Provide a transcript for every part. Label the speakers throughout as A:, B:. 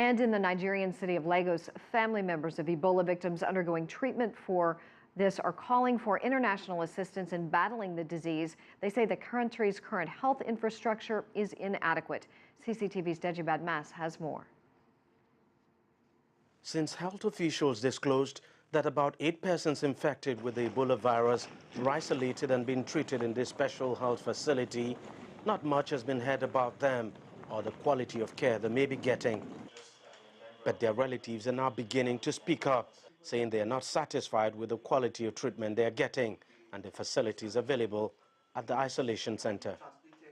A: And in the Nigerian city of Lagos, family members of Ebola victims undergoing treatment for this are calling for international assistance in battling the disease. They say the country's current health infrastructure is inadequate. CCTV's Deji Badmus has more.
B: Since health officials disclosed that about 8 persons infected with the Ebola virus were isolated and being treated in this special health facility, not much has been heard about them or the quality of care they may be getting. But their relatives are now beginning to speak up, saying they are not satisfied with the quality of treatment they are getting and the facilities available at the isolation center.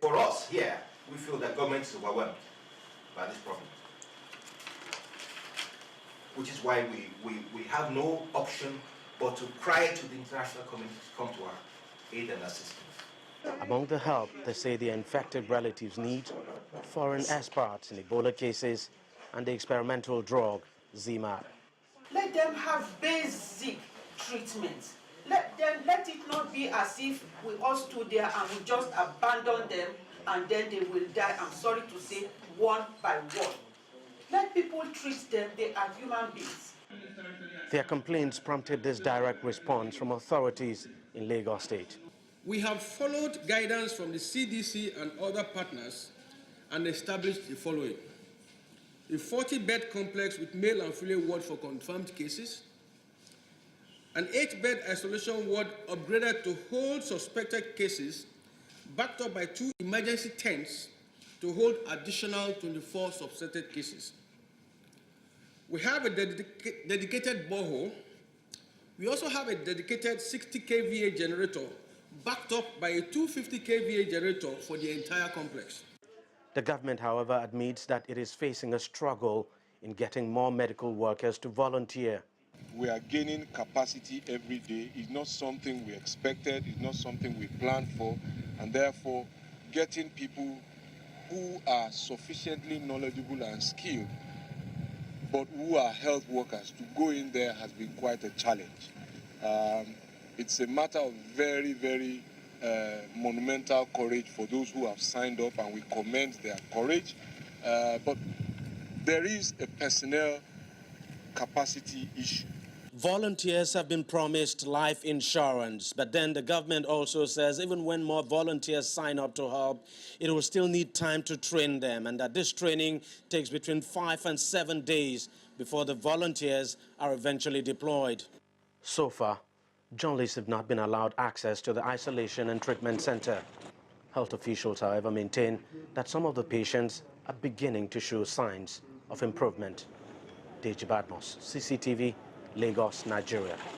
C: For us here, we feel that government is overwhelmed by this problem, which is why we have no option but to cry to the international community to come to our aid and assistance.
B: Among the help they say their infected relatives need, foreign experts in Ebola cases and the experimental drug ZMapp.
D: Let them have basic treatment. Let it not be as if we all stood there and we just abandon them and then they will die, I'm sorry to say, one by one. Let people treat them, they are human beings.
B: Their complaints prompted this direct response from authorities in Lagos State.
E: We have followed guidance from the CDC and other partners and established the following: a 40-bed complex with male and female ward for confirmed cases, an 8-bed isolation ward upgraded to hold suspected cases, backed up by 2 emergency tents to hold additional 24 suspected cases. We have a dedicated borehole. We also have a dedicated 60 kVA generator, backed up by a 250 kVA generator for the entire complex.
B: The government, however, admits that it is facing a struggle in getting more medical workers to volunteer.
F: We are gaining capacity every day. It's not something we expected, it's not something we planned for, and therefore getting people who are sufficiently knowledgeable and skilled, but who are health workers, to go in there has been quite a challenge. It's a matter of very, very monumental courage for those who have signed up, and we commend their courage. But there is a personnel capacity issue.
B: Volunteers have been promised life insurance, but then the government also says even when more volunteers sign up to help, it will still need time to train them, and that this training takes between 5 and 7 days before the volunteers are eventually deployed. So far, journalists have not been allowed access to the isolation and treatment center. Health officials, however, maintain that some of the patients are beginning to show signs of improvement. Deji, Badmus, CCTV, Lagos, Nigeria.